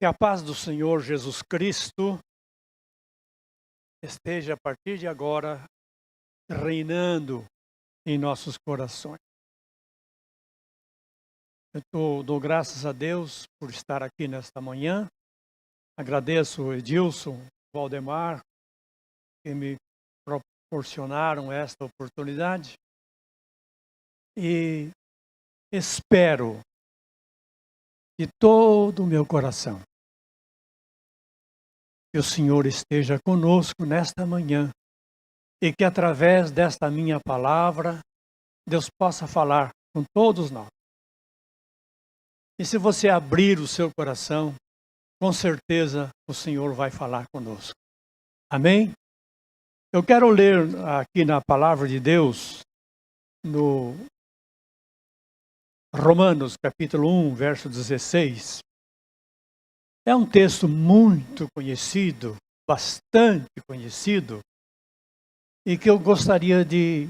Que a paz do Senhor Jesus Cristo esteja a partir de agora reinando em nossos corações. Eu dou graças a Deus por estar aqui nesta manhã. Agradeço o Edilson, Valdemar, que me proporcionaram esta oportunidade. E espero de todo o meu coração que o Senhor esteja conosco nesta manhã e que através desta minha palavra Deus possa falar com todos nós. E se você abrir o seu coração, com certeza o Senhor vai falar conosco. Amém? Eu quero ler aqui na palavra de Deus, no Romanos capítulo 1, verso 16. É um texto muito conhecido, bastante conhecido, e que eu gostaria de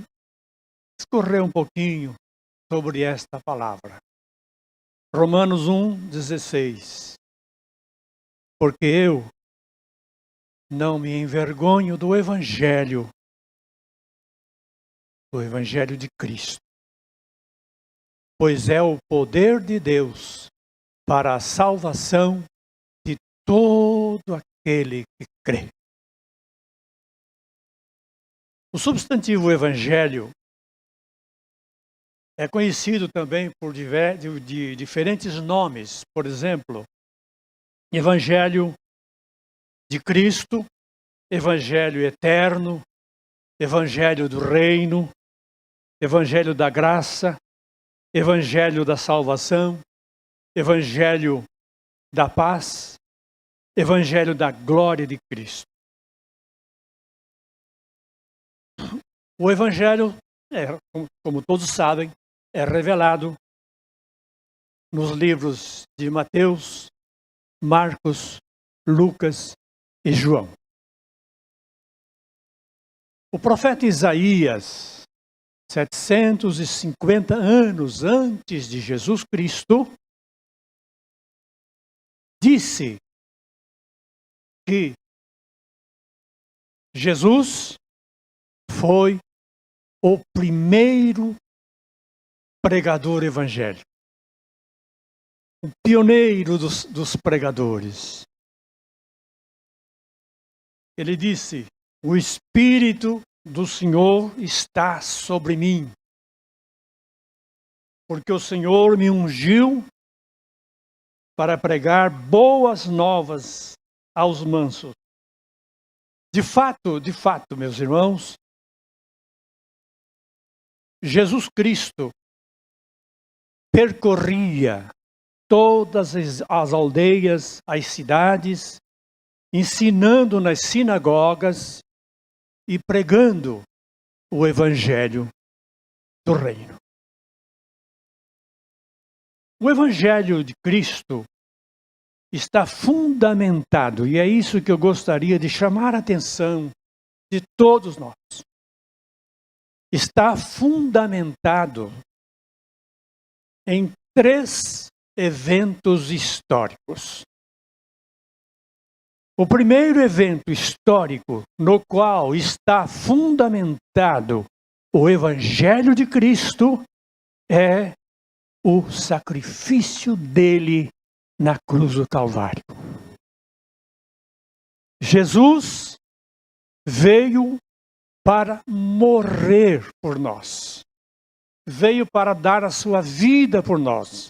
discorrer um pouquinho sobre esta palavra. Romanos 1, 16. Porque eu não me envergonho do Evangelho de Cristo, pois é o poder de Deus para a salvação de todo aquele que crê. O substantivo Evangelho é conhecido também por diferentes nomes. Por exemplo, Evangelho de Cristo, Evangelho eterno, Evangelho do reino, Evangelho da graça, Evangelho da salvação, Evangelho da paz, Evangelho da glória de Cristo. O Evangelho, como todos sabem, é revelado nos livros de Mateus, Marcos, Lucas e João. O profeta Isaías, 750 anos antes de Jesus Cristo, disse que Jesus foi o primeiro pregador evangélico, o pioneiro dos pregadores. Ele disse: o Espírito do Senhor está sobre mim, porque o Senhor me ungiu para pregar boas novas aos mansos. De fato, meus irmãos, Jesus Cristo percorria todas as aldeias, as cidades, ensinando nas sinagogas e pregando o Evangelho do Reino. O Evangelho de Cristo está fundamentado, e é isso que eu gostaria de chamar a atenção de todos nós. Está fundamentado em 3 eventos históricos. O primeiro evento histórico no qual está fundamentado o Evangelho de Cristo é o sacrifício dele na cruz do Calvário. Jesus veio para morrer por nós. Veio para dar a sua vida por nós.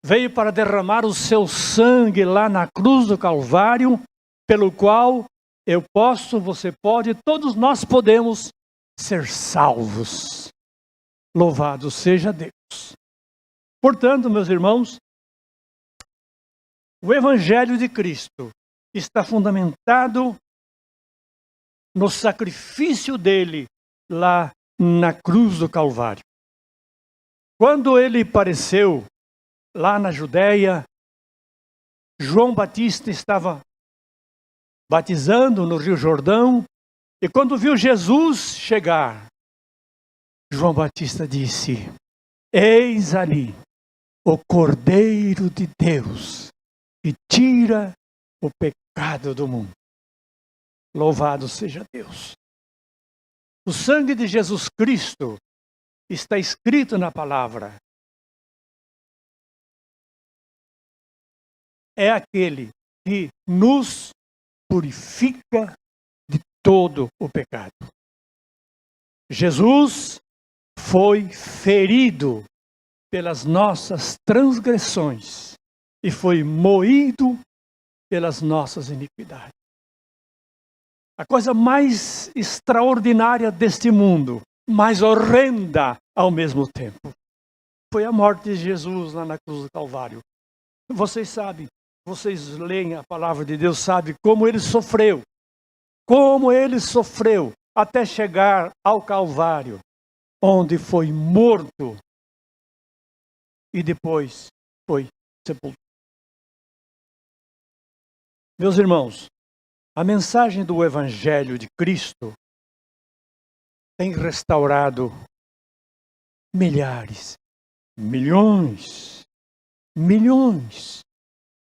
Veio para derramar o seu sangue lá na cruz do Calvário, pelo qual eu posso, você pode, todos nós podemos ser salvos. Louvado seja Deus. Portanto, meus irmãos, o Evangelho de Cristo está fundamentado no sacrifício dele lá na cruz do Calvário. Quando ele apareceu lá na Judéia, João Batista estava batizando no Rio Jordão, e quando viu Jesus chegar, João Batista disse: eis ali o Cordeiro de Deus e tira o pecado do mundo. Louvado seja Deus. O sangue de Jesus Cristo está escrito na palavra. É aquele que nos purifica de todo o pecado. Jesus foi ferido pelas nossas transgressões e foi moído pelas nossas iniquidades. A coisa mais extraordinária deste mundo, mais horrenda ao mesmo tempo, foi a morte de Jesus lá na cruz do Calvário. Vocês sabem, vocês leem a palavra de Deus, sabem como ele sofreu. Como ele sofreu até chegar ao Calvário, onde foi morto e depois foi sepultado. Meus irmãos, a mensagem do Evangelho de Cristo tem restaurado milhares, milhões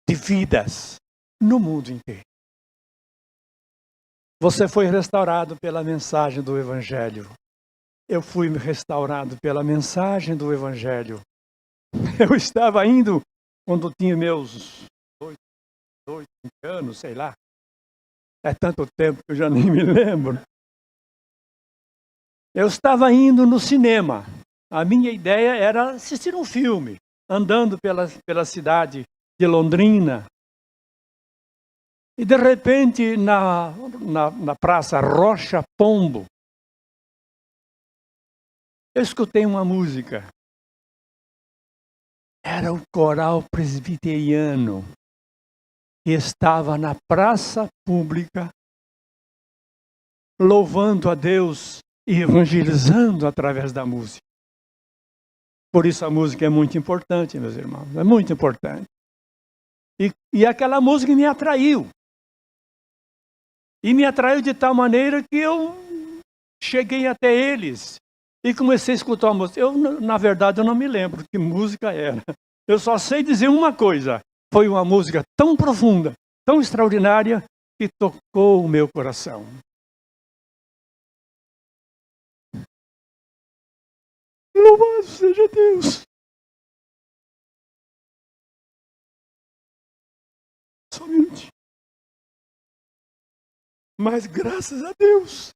de vidas no mundo inteiro. Você foi restaurado pela mensagem do Evangelho. Eu fui restaurado pela mensagem do Evangelho. Eu estava indo, quando tinha meus 8 anos, sei lá. É tanto tempo que eu já nem me lembro. Eu estava indo no cinema. A minha ideia era assistir um filme, andando pela cidade de Londrina. E de repente, na Praça Rocha Pombo, eu escutei uma música. Era o coral presbiteriano que estava na praça pública, louvando a Deus e evangelizando através da música. Por isso a música é muito importante, meus irmãos, é muito importante. E aquela música me atraiu. E me atraiu de tal maneira que eu cheguei até eles e comecei a escutar a música. Na verdade, eu não me lembro que música era. Eu só sei dizer uma coisa. Foi uma música tão profunda, tão extraordinária, que tocou o meu coração. Louvado seja Deus! Só um minutinho. Mas graças a Deus,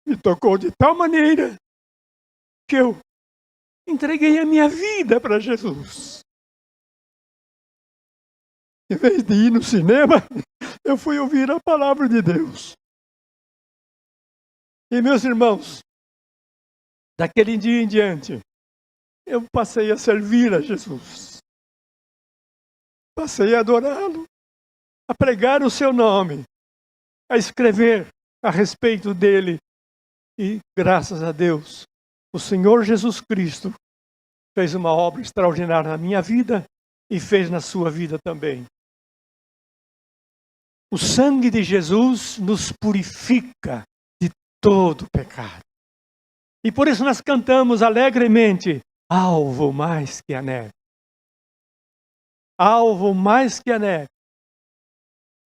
me tocou de tal maneira que eu entreguei a minha vida para Jesus. Em vez de ir no cinema, eu fui ouvir a palavra de Deus. E meus irmãos, daquele dia em diante, eu passei a servir a Jesus. Passei a adorá-lo, a pregar o seu nome, a escrever a respeito dele. E graças a Deus, o Senhor Jesus Cristo fez uma obra extraordinária na minha vida e fez na sua vida também. O sangue de Jesus nos purifica de todo pecado. E por isso nós cantamos alegremente, alvo mais que a neve. Alvo mais que a neve.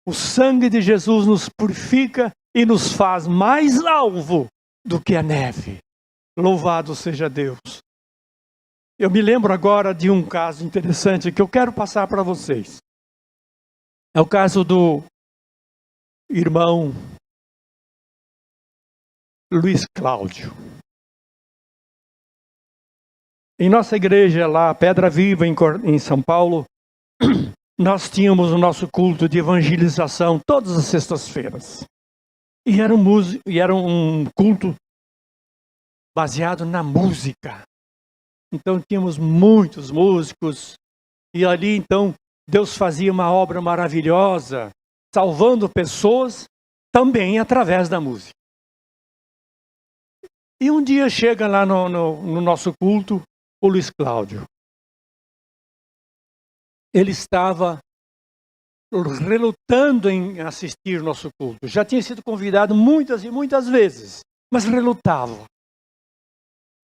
O sangue de Jesus nos purifica e nos faz mais alvo do que a neve. Louvado seja Deus. Eu me lembro agora de um caso interessante que eu quero passar para vocês. É o caso do irmão Luiz Cláudio. Em nossa igreja lá, Pedra Viva, em São Paulo, nós tínhamos o nosso culto de evangelização todas as sextas-feiras. E era um culto baseado na música. Então tínhamos muitos músicos. E ali então Deus fazia uma obra maravilhosa, salvando pessoas também através da música. E um dia chega lá no nosso culto o Luiz Cláudio. Ele estava relutando em assistir nosso culto. Já tinha sido convidado muitas e muitas vezes, mas relutava.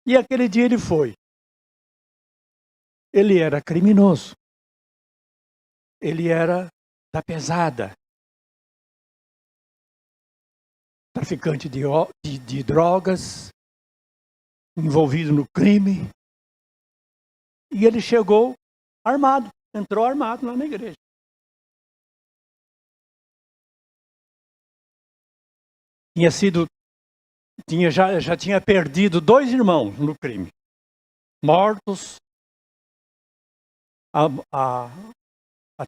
E aquele dia ele foi. ele era criminoso. Ele era da pesada. Traficante de drogas, envolvido no crime. E ele chegou armado, entrou armado lá na igreja. Já tinha perdido 2 irmãos no crime, mortos a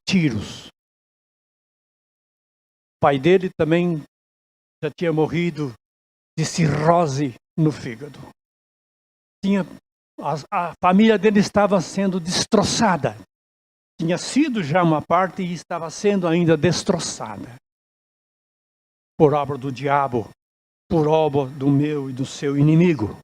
tiros. O pai dele também já tinha morrido de cirrose no fígado. A família dele estava sendo destroçada. Tinha sido já uma parte e estava sendo ainda destroçada. Por obra do diabo, por obra do meu e do seu inimigo.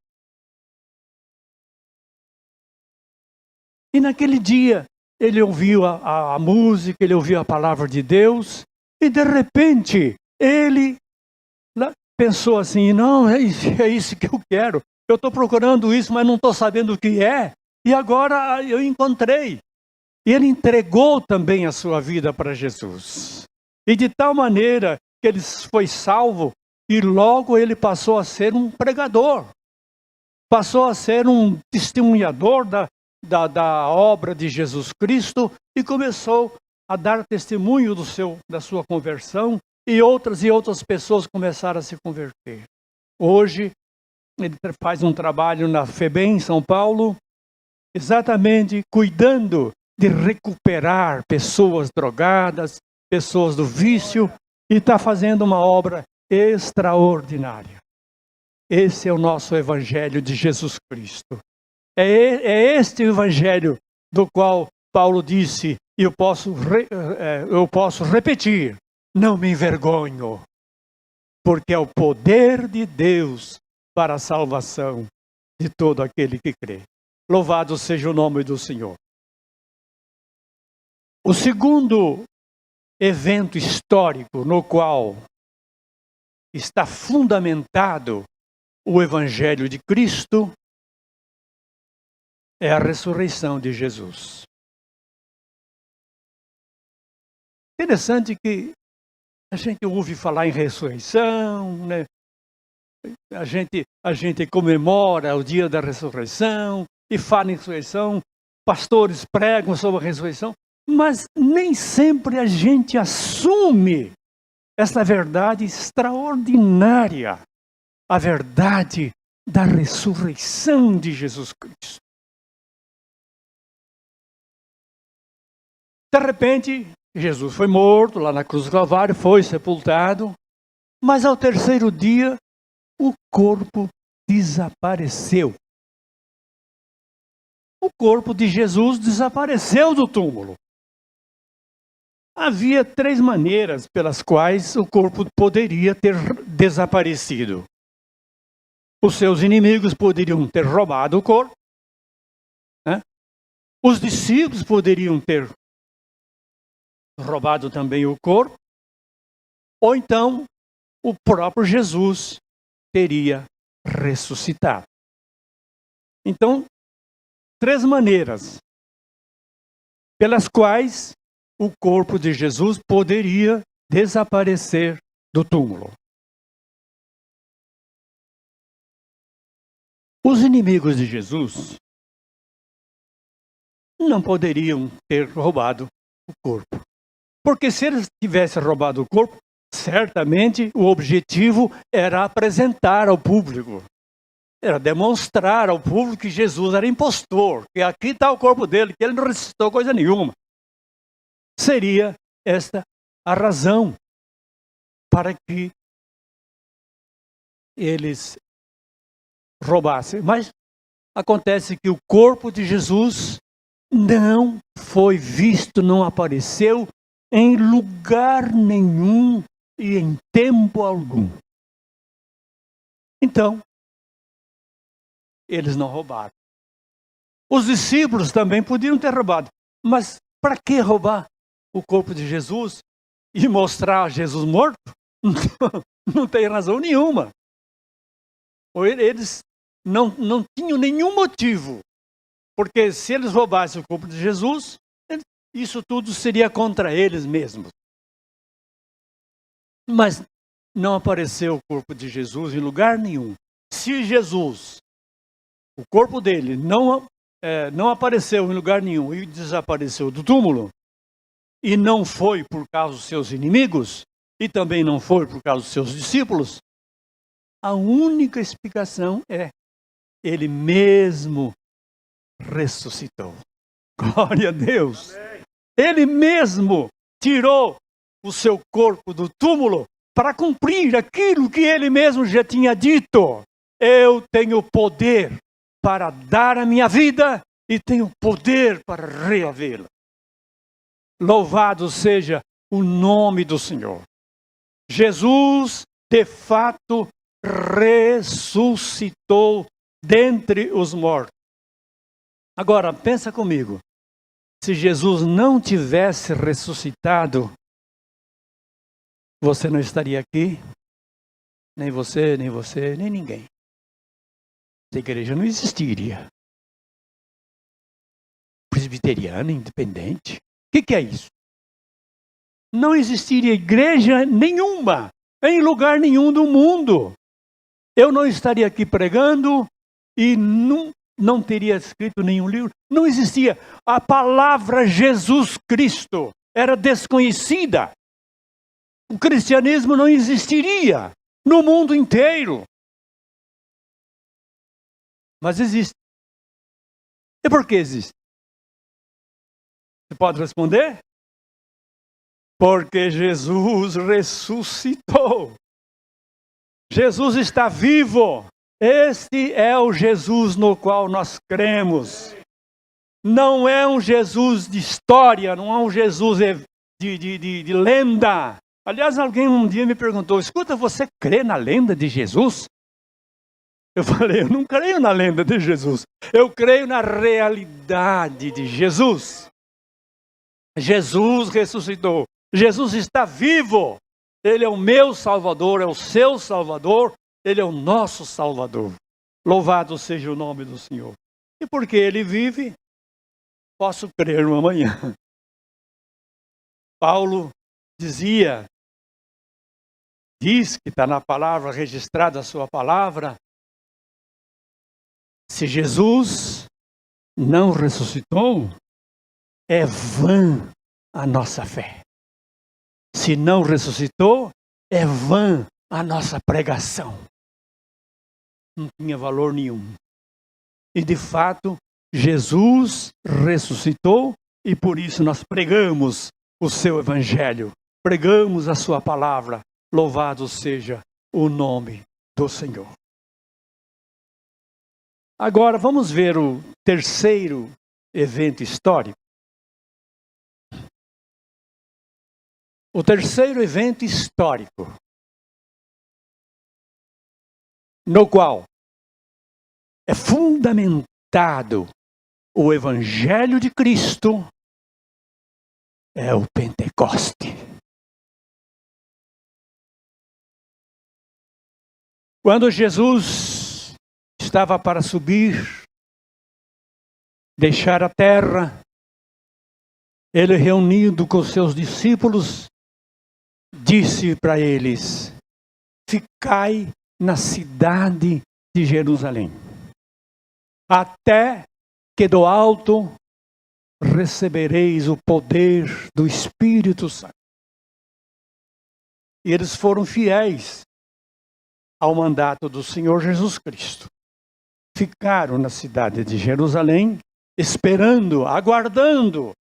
E naquele dia, ele ouviu a música, ele ouviu a palavra de Deus, e de repente, ele pensou assim, não, é isso que eu quero. Eu estou procurando isso, mas não estou sabendo o que é. E agora eu encontrei. E ele entregou também a sua vida para Jesus. E de tal maneira que ele foi salvo, e logo ele passou a ser um pregador. Passou a ser um testemunhador da obra de Jesus Cristo, e começou a dar testemunho da sua conversão, e outras pessoas começaram a se converter. Hoje, ele faz um trabalho na FEBEM, em São Paulo, exatamente cuidando de recuperar pessoas drogadas, pessoas do vício, e está fazendo uma obra extraordinária. Esse é o nosso Evangelho de Jesus Cristo. É este Evangelho do qual Paulo disse, e eu posso repetir, não me envergonho, porque é o poder de Deus para a salvação de todo aquele que crê. Louvado seja o nome do Senhor. O segundo evento histórico no qual está fundamentado o Evangelho de Cristo é a ressurreição de Jesus. Interessante que a gente ouve falar em ressurreição, né? A gente comemora o dia da ressurreição e fala em ressurreição, pastores pregam sobre a ressurreição, mas nem sempre a gente assume essa verdade extraordinária, a verdade da ressurreição de Jesus Cristo. De repente, Jesus foi morto lá na cruz do Calvário, foi sepultado, mas ao terceiro dia, o corpo desapareceu. O corpo de Jesus desapareceu do túmulo. Havia 3 maneiras pelas quais o corpo poderia ter desaparecido. Os seus inimigos poderiam ter roubado o corpo, né? Os discípulos poderiam ter roubado também o corpo, ou então o próprio Jesus teria ressuscitado. Então, 3 maneiras pelas quais o corpo de Jesus poderia desaparecer do túmulo. Os inimigos de Jesus não poderiam ter roubado o corpo. Porque se eles tivessem roubado o corpo, certamente o objetivo era apresentar ao público. Era demonstrar ao público que Jesus era impostor, que aqui está o corpo dele, que ele não ressuscitou coisa nenhuma. Seria esta a razão para que eles roubassem. Mas acontece que o corpo de Jesus não foi visto, não apareceu em lugar nenhum e em tempo algum. Então, eles não roubaram. Os discípulos também podiam ter roubado. Mas para que roubar o corpo de Jesus e mostrar Jesus morto? Não tem razão nenhuma. Eles não tinham nenhum motivo Porque se eles roubassem o corpo de Jesus, isso tudo seria contra eles mesmos. Mas não apareceu o corpo de Jesus em lugar nenhum. Se Jesus, o corpo dele, não apareceu em lugar nenhum e desapareceu do túmulo, e não foi por causa dos seus inimigos, e também não foi por causa dos seus discípulos, a única explicação é: ele mesmo ressuscitou. Glória a Deus! Ele mesmo tirou o seu corpo do túmulo para cumprir aquilo que ele mesmo já tinha dito. Eu tenho poder para dar a minha vida e tenho poder para reavê-la. Louvado seja o nome do Senhor. Jesus, de fato, ressuscitou dentre os mortos. Agora, pensa comigo. Se Jesus não tivesse ressuscitado, você não estaria aqui, nem você, nem ninguém. Essa igreja não existiria. Presbiteriana, independente. O que é isso? Não existiria igreja nenhuma, em lugar nenhum do mundo. Eu não estaria aqui pregando e não teria escrito nenhum livro. Não existia. A palavra Jesus Cristo era desconhecida. O cristianismo não existiria no mundo inteiro. Mas existe. E por que existe? Você pode responder? Porque Jesus ressuscitou. Jesus está vivo. Este é o Jesus no qual nós cremos. Não é um Jesus de história, não é um Jesus de lenda. Aliás, alguém um dia me perguntou: escuta, você crê na lenda de Jesus? Eu falei: eu não creio na lenda de Jesus. Eu creio na realidade de Jesus. Jesus ressuscitou. Jesus está vivo. Ele é o meu Salvador, é o seu Salvador. Ele é o nosso Salvador. Louvado seja o nome do Senhor. E porque Ele vive, posso crer no amanhã. Paulo diz que está na palavra, registrada a sua palavra: se Jesus não ressuscitou, é vã a nossa fé. Se não ressuscitou, é vã a nossa pregação. Não tinha valor nenhum. E de fato, Jesus ressuscitou e por isso nós pregamos o seu evangelho. Pregamos a sua palavra. Louvado seja o nome do Senhor. Agora vamos ver o terceiro evento histórico. O terceiro evento histórico, no qual é fundamentado o Evangelho de Cristo, é o Pentecoste. Quando Jesus estava para subir, deixar a terra, ele reunido com seus discípulos, disse para eles: ficai na cidade de Jerusalém, até que do alto recebereis o poder do Espírito Santo. E eles foram fiéis ao mandato do Senhor Jesus Cristo. Ficaram na cidade de Jerusalém, esperando, aguardando. O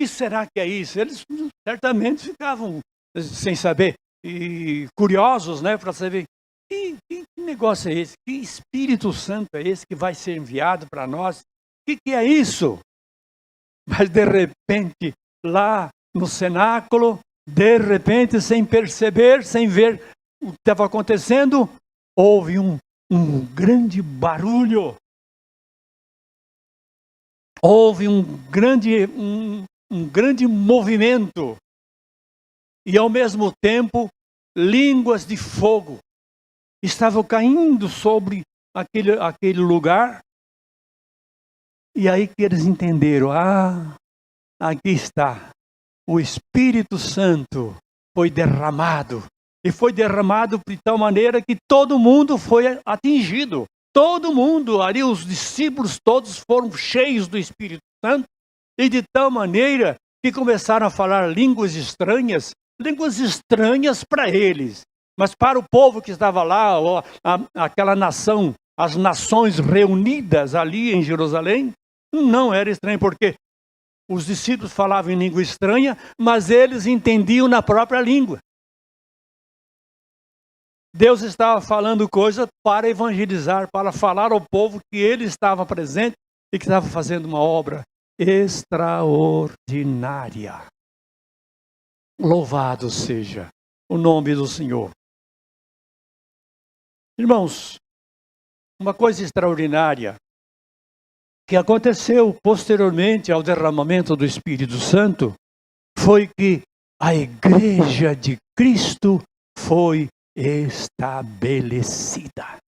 que será que é isso? Eles certamente ficavam sem saber, e curiosos, né, para saber que negócio é esse, que Espírito Santo é esse que vai ser enviado para nós, o que é isso? Mas de repente, lá no cenáculo, de repente, sem perceber, sem ver o que estava acontecendo, houve um grande barulho, houve um grande movimento, e ao mesmo tempo, línguas de fogo estavam caindo sobre aquele lugar, E aí que eles entenderam, aqui está, o Espírito Santo foi derramado. E foi derramado de tal maneira que todo mundo foi atingido. Todo mundo, ali os discípulos todos foram cheios do Espírito Santo. E de tal maneira que começaram a falar línguas estranhas para eles. Mas para o povo que estava lá, aquela nação, as nações reunidas ali em Jerusalém, não era estranho, porque os discípulos falavam em língua estranha, mas eles entendiam na própria língua. Deus estava falando coisa para evangelizar, para falar ao povo que ele estava presente e que estava fazendo uma obra extraordinária. Louvado seja o nome do Senhor. Irmãos, uma coisa extraordinária que aconteceu posteriormente ao derramamento do Espírito Santo foi que a igreja de Cristo foi estabelecida.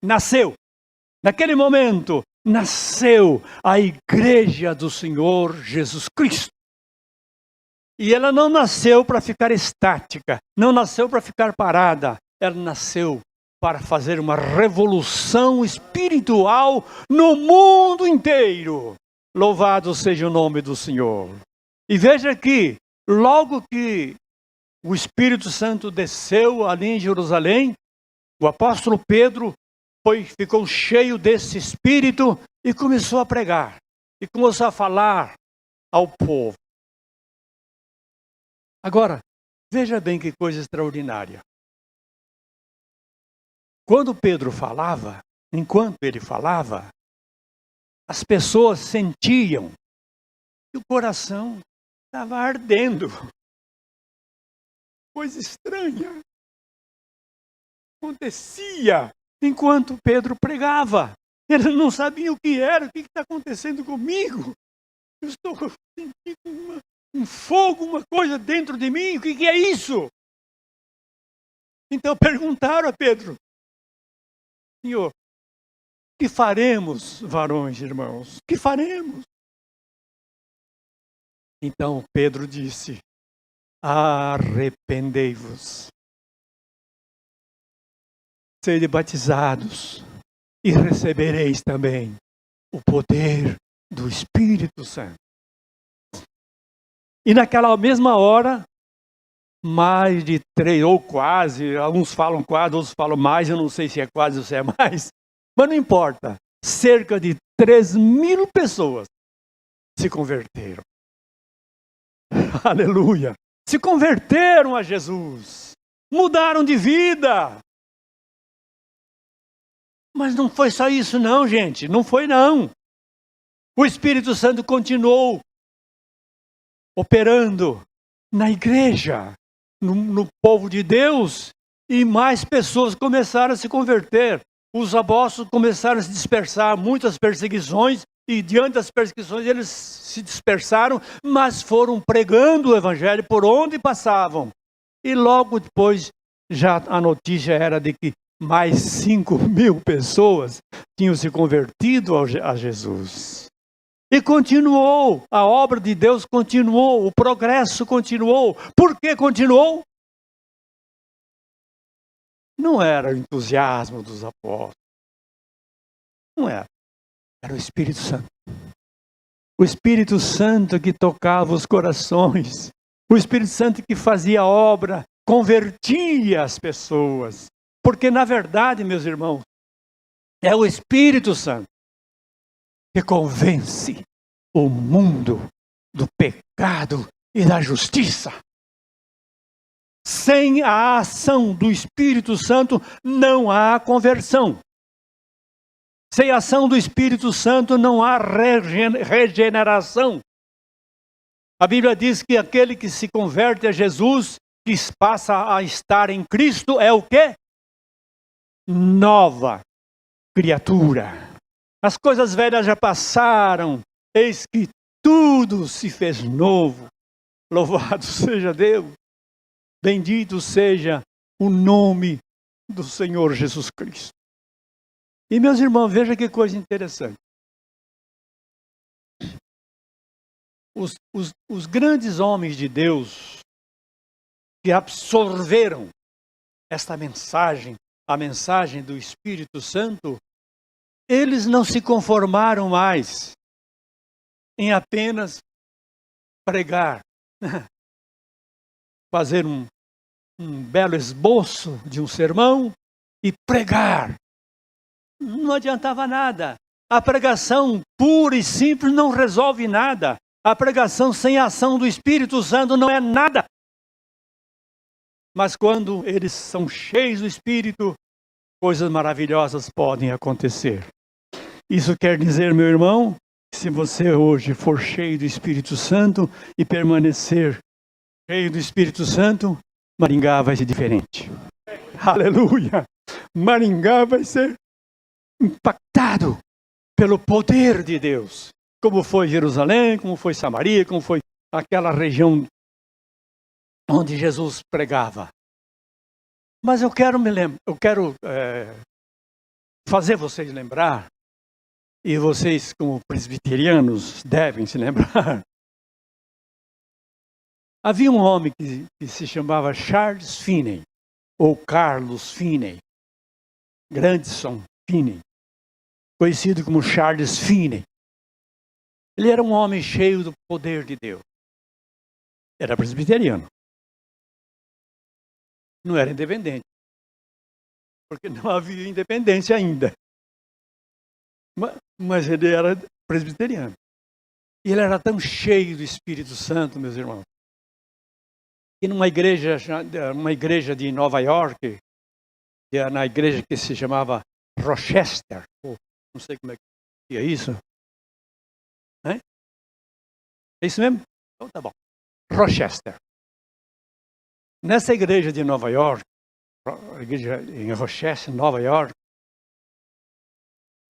Nasceu, naquele momento, nasceu a igreja do Senhor Jesus Cristo. E ela não nasceu para ficar estática, não nasceu para ficar parada, ela nasceu para fazer uma revolução espiritual no mundo inteiro. Louvado seja o nome do Senhor. E veja que, logo que o Espírito Santo desceu ali em Jerusalém, o apóstolo Pedro ficou cheio desse Espírito e começou a pregar. E começou a falar ao povo. Agora, veja bem que coisa extraordinária. Quando Pedro falava, enquanto ele falava, as pessoas sentiam que o coração estava ardendo. Coisa estranha acontecia enquanto Pedro pregava. Eles não sabiam o que era, o que está acontecendo comigo. Eu estou sentindo um fogo, uma coisa dentro de mim, o que é isso? Então perguntaram a Pedro: Senhor, o que faremos, varões, irmãos? O que faremos? Então Pedro disse: arrependei-vos, sede batizados e recebereis também o poder do Espírito Santo. E naquela mesma hora, mais de 3, ou quase, alguns falam quase, outros falam mais, eu não sei se é quase ou se é mais, mas não importa, cerca de 3.000 pessoas se converteram. Aleluia! Se converteram a Jesus, mudaram de vida. Mas não foi só isso não, gente, não foi não. O Espírito Santo continuou operando na igreja, no povo de Deus, e mais pessoas começaram a se converter. Os apóstolos começaram a se dispersar, muitas perseguições, e diante das perseguições eles se dispersaram, mas foram pregando o evangelho por onde passavam. E logo depois, já a notícia era de que mais 5.000 pessoas tinham se convertido a Jesus. E continuou, a obra de Deus continuou, o progresso continuou. Por que continuou? Não era o entusiasmo dos apóstolos. Não era. Era o Espírito Santo. O Espírito Santo que tocava os corações. O Espírito Santo que fazia a obra, convertia as pessoas. Porque na verdade, meus irmãos, é o Espírito Santo que convence o mundo do pecado e da justiça. Sem a ação do Espírito Santo não há conversão. Sem a ação do Espírito Santo não há regeneração. A Bíblia diz que aquele que se converte a Jesus, que passa a estar em Cristo, é o quê? Nova criatura. As coisas velhas já passaram, eis que tudo se fez novo. Louvado seja Deus. Bendito seja o nome do Senhor Jesus Cristo. E meus irmãos, veja que coisa interessante. os grandes homens de Deus que absorveram esta mensagem, a mensagem do Espírito Santo, eles não se conformaram mais em apenas pregar, fazer um belo esboço de um sermão e pregar. Não adiantava nada. A pregação pura e simples não resolve nada. A pregação sem a ação do Espírito Santo não é nada. Mas quando eles são cheios do Espírito, coisas maravilhosas podem acontecer. Isso quer dizer, meu irmão, que se você hoje for cheio do Espírito Santo e permanecer cheio do Espírito Santo, Maringá vai ser diferente. Aleluia! Maringá vai ser impactado pelo poder de Deus. Como foi Jerusalém, como foi Samaria, como foi aquela região onde Jesus pregava. Mas eu quero fazer vocês lembrar, e vocês como presbiterianos devem se lembrar. Havia um homem que se chamava Charles Finney, ou Carlos Finney, Grandson Finney, conhecido como Charles Finney. Ele era um homem cheio do poder de Deus. Era presbiteriano. Não era independente, porque não havia independência ainda. Mas ele era presbiteriano. E ele era tão cheio do Espírito Santo, meus irmãos, que numa igreja de Nova York, na igreja que se chamava Rochester, não sei como é que é isso. É isso mesmo? Então tá bom. Rochester. Nessa igreja de Nova York, a igreja em Rochester, Nova York,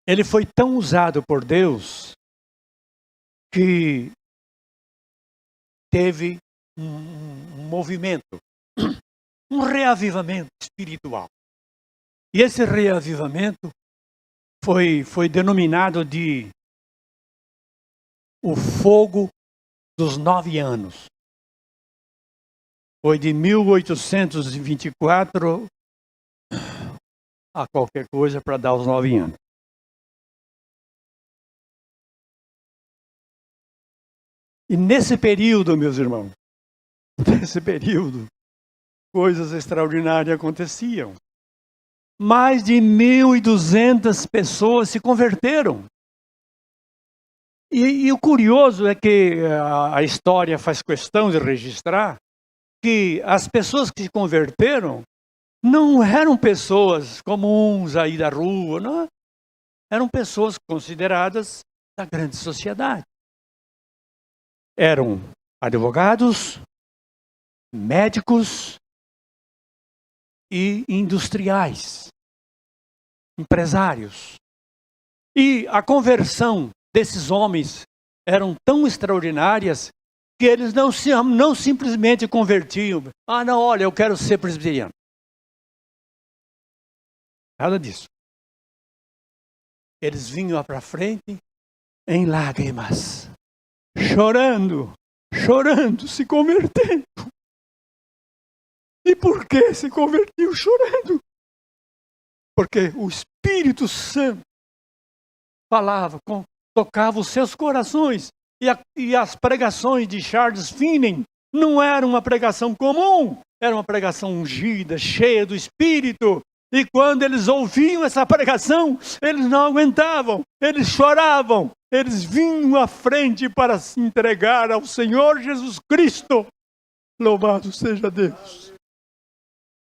ele foi tão usado por Deus que teve um movimento, um reavivamento espiritual. E esse reavivamento foi denominado de o fogo dos 9 anos. Foi de 1824 a qualquer coisa para dar os 9 anos. E nesse período, meus irmãos, coisas extraordinárias aconteciam. Mais de 1.200 pessoas se converteram. E o curioso é que a história faz questão de registrar que as pessoas que se converteram não eram pessoas comuns aí da rua, não. Eram pessoas consideradas da grande sociedade. Eram advogados, médicos e industriais, empresários. E a conversão desses homens eram tão extraordinárias que eles não simplesmente convertiam. Ah, não, olha, eu quero ser presbiteriano. Nada disso. Eles vinham para frente em lágrimas, chorando, se convertendo. E por que se convertiu chorando? Porque o Espírito Santo falava, tocava os seus corações. E as pregações de Charles Finney não eram uma pregação comum, era uma pregação ungida, cheia do Espírito. E quando eles ouviam essa pregação, eles não aguentavam, eles choravam, eles vinham à frente para se entregar ao Senhor Jesus Cristo. Louvado seja Deus.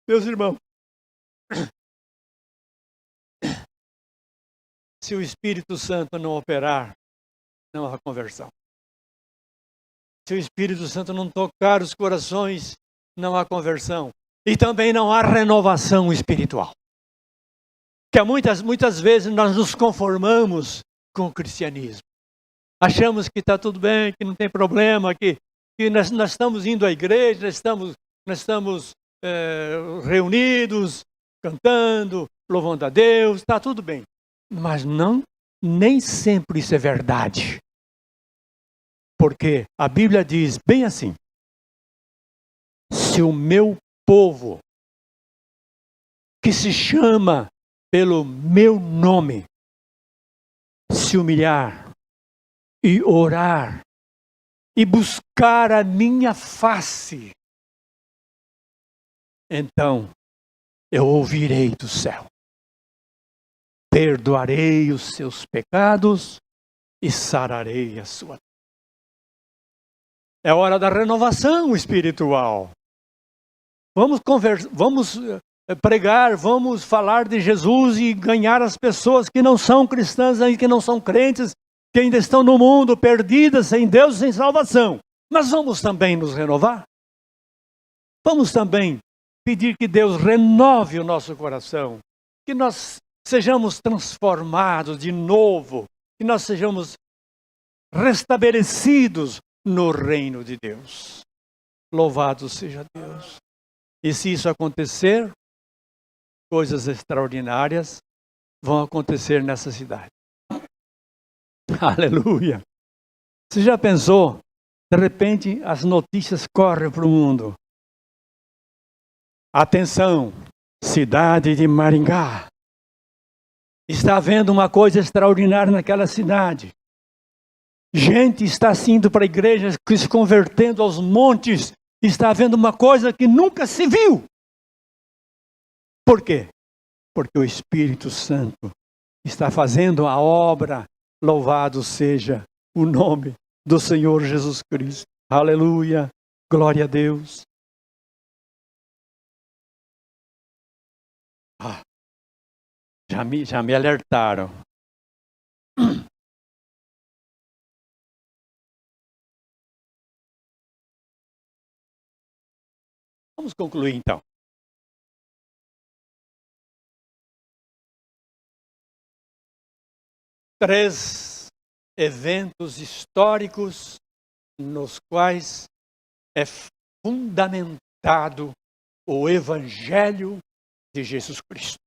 Meus irmãos, se o Espírito Santo não operar, não há conversão. Se o Espírito Santo não tocar os corações, não há conversão. E também não há renovação espiritual. Que muitas vezes nós nos conformamos com o cristianismo. Achamos que está tudo bem, que não tem problema, que nós estamos indo à igreja, nós estamos reunidos, cantando, louvando a Deus, está tudo bem. Mas nem sempre isso é verdade. Porque a Bíblia diz bem assim: se o meu povo, que se chama pelo meu nome, se humilhar e orar e buscar a minha face, então eu ouvirei do céu, perdoarei os seus pecados e sararei a sua. É hora da renovação espiritual. Vamos pregar, vamos falar de Jesus e ganhar as pessoas que não são cristãs e que não são crentes, que ainda estão no mundo, perdidas, sem Deus, sem salvação. Mas vamos também nos renovar. Vamos também pedir que Deus renove o nosso coração, que nós sejamos transformados de novo, que nós sejamos restabelecidos no reino de Deus. Louvado seja Deus. E se isso acontecer, coisas extraordinárias vão acontecer nessa cidade. Aleluia! Você já pensou? De repente as notícias correm para o mundo. Atenção, cidade de Maringá. Está havendo uma coisa extraordinária naquela cidade. Gente está indo para a igreja, se convertendo aos montes. Está havendo uma coisa que nunca se viu. Por quê? Porque o Espírito Santo está fazendo a obra. Louvado seja o nome do Senhor Jesus Cristo. Aleluia. Glória a Deus. Já me alertaram. Vamos concluir então. Três eventos históricos nos quais é fundamentado o Evangelho de Jesus Cristo.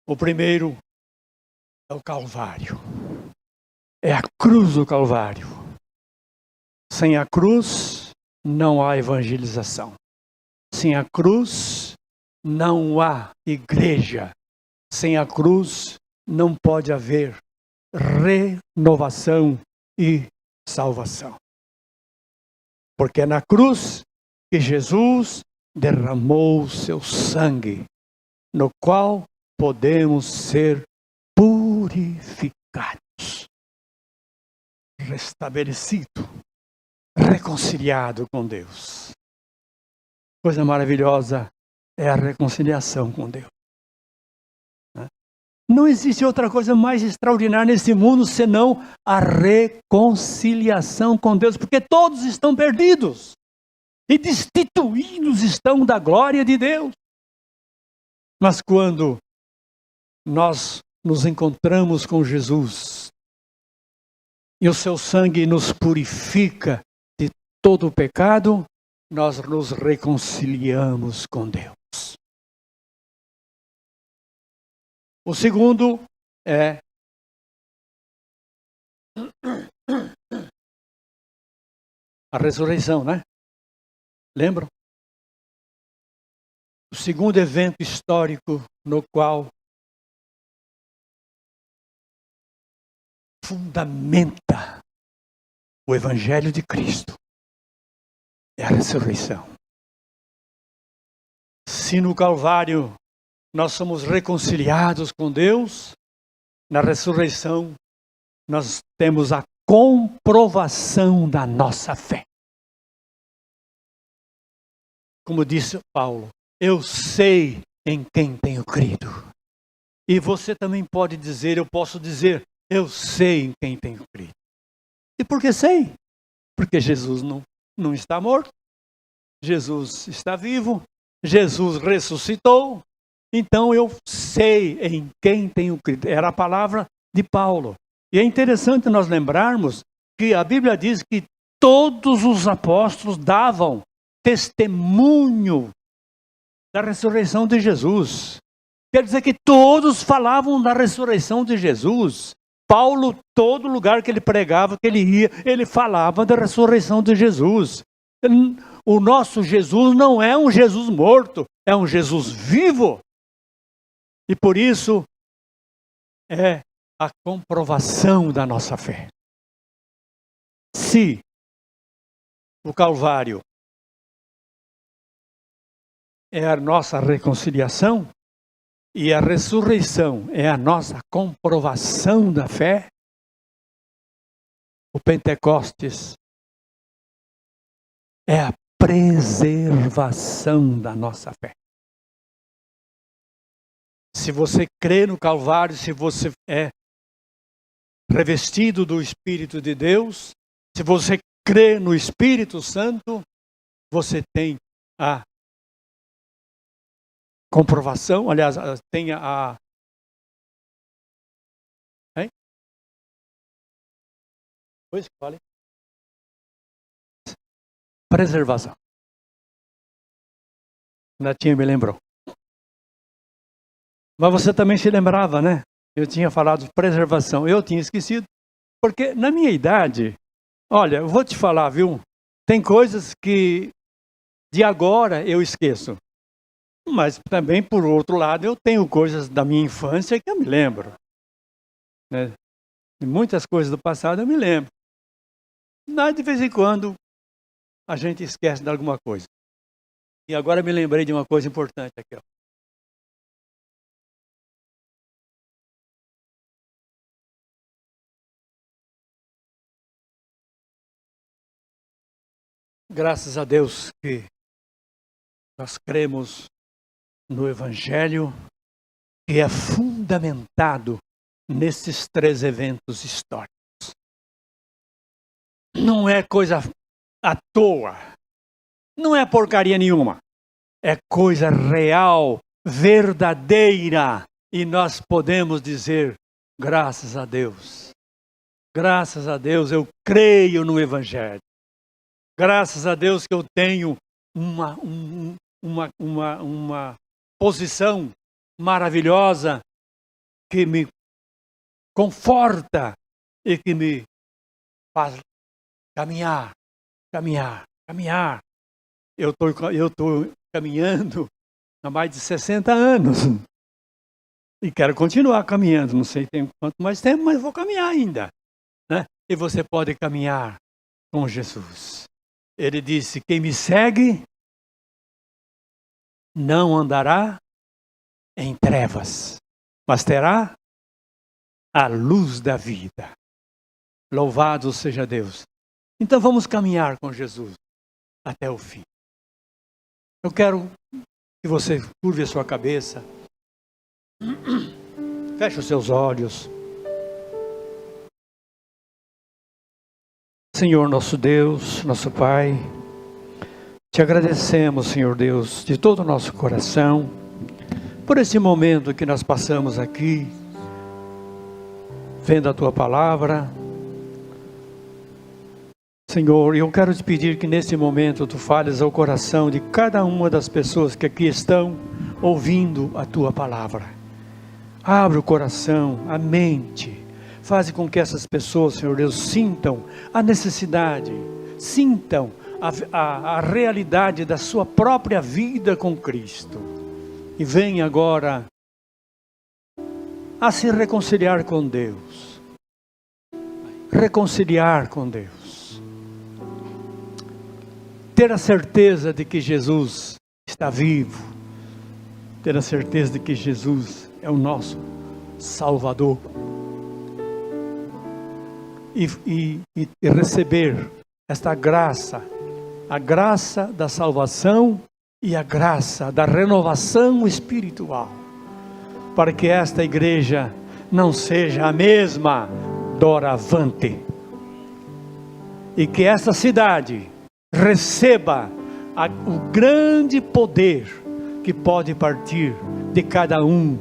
O primeiro é o Calvário. É a cruz do Calvário. Sem a cruz não há evangelização. Sem a cruz não há igreja. Sem a cruz não pode haver renovação e salvação. Porque é na cruz que Jesus derramou o seu sangue, no qual podemos ser purificados, restabelecido, reconciliado com Deus. Coisa maravilhosa é a reconciliação com Deus. Não existe outra coisa mais extraordinária nesse mundo senão a reconciliação com Deus, porque todos estão perdidos e destituídos estão da glória de Deus. Mas quando nós nos encontramos com Jesus e o seu sangue nos purifica de todo o pecado, nós nos reconciliamos com Deus. O segundo é a ressurreição, né? Lembram? O segundo evento histórico no qual fundamenta o Evangelho de Cristo é a ressurreição. Se no Calvário nós somos reconciliados com Deus, na ressurreição nós temos a comprovação da nossa fé. Como disse Paulo, eu sei em quem tenho crido. E você também pode dizer, eu posso dizer, eu sei em quem tenho crido. E por que sei? Porque Jesus não está morto, Jesus está vivo, Jesus ressuscitou. Então eu sei em quem tenho crido. Era a palavra de Paulo. E é interessante nós lembrarmos que a Bíblia diz que todos os apóstolos davam testemunho da ressurreição de Jesus. Quer dizer que todos falavam da ressurreição de Jesus. Paulo, todo lugar que ele pregava, que ele ia, ele falava da ressurreição de Jesus. O nosso Jesus não é um Jesus morto, é um Jesus vivo. E por isso é a comprovação da nossa fé. Se o Calvário é a nossa reconciliação e a ressurreição é a nossa comprovação da fé, o Pentecostes é a preservação da nossa fé. Se você crê no Calvário, se você é revestido do Espírito de Deus, se você crê no Espírito Santo, você tem a comprovação, aliás, tem a... Hein? Pois, fale. Preservação. Natinha me lembrou. Mas você também se lembrava, né? Eu tinha falado de preservação. Eu tinha esquecido. Porque na minha idade, olha, eu vou te falar, viu? Tem coisas que de agora eu esqueço. Mas também, por outro lado, eu tenho coisas da minha infância que eu me lembro. Né? E muitas coisas do passado eu me lembro. Mas de vez em quando a gente esquece de alguma coisa. E agora me lembrei de uma coisa importante aqui, ó. Graças a Deus que nós cremos no Evangelho que é fundamentado nesses 3 eventos históricos. Não é coisa à toa, não é porcaria nenhuma, é coisa real, verdadeira, e nós podemos dizer, graças a Deus eu creio no Evangelho. Graças a Deus que eu tenho uma posição maravilhosa que me conforta e que me faz caminhar. Eu estou caminhando há mais de 60 anos e quero continuar caminhando. Não sei quanto mais tempo, mas vou caminhar ainda. Né? E você pode caminhar com Jesus. Ele disse, quem me segue não andará em trevas, mas terá a luz da vida. Louvado seja Deus. Então vamos caminhar com Jesus até o fim. Eu quero que você curve a sua cabeça, feche os seus olhos. Senhor nosso Deus, nosso Pai, te agradecemos, Senhor Deus, de todo o nosso coração, por esse momento que nós passamos aqui, vendo a Tua Palavra. Senhor, eu quero te pedir que nesse momento Tu fales ao coração de cada uma das pessoas que aqui estão ouvindo a Tua Palavra. Abre o coração, a mente. Faz com que essas pessoas, Senhor Deus, sintam a necessidade, sintam a realidade da sua própria vida com Cristo. E venha agora a se reconciliar com Deus. Reconciliar com Deus. Ter a certeza de que Jesus está vivo. Ter a certeza de que Jesus é o nosso Salvador. E receber esta graça, a graça da salvação e a graça da renovação espiritual, para que esta igreja não seja a mesma doravante, e que esta cidade receba o grande poder que pode partir de cada um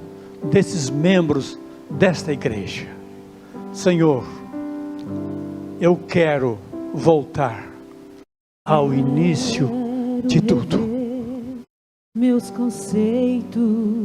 desses membros desta igreja. Senhor, eu quero voltar ao início de tudo. Meus conceitos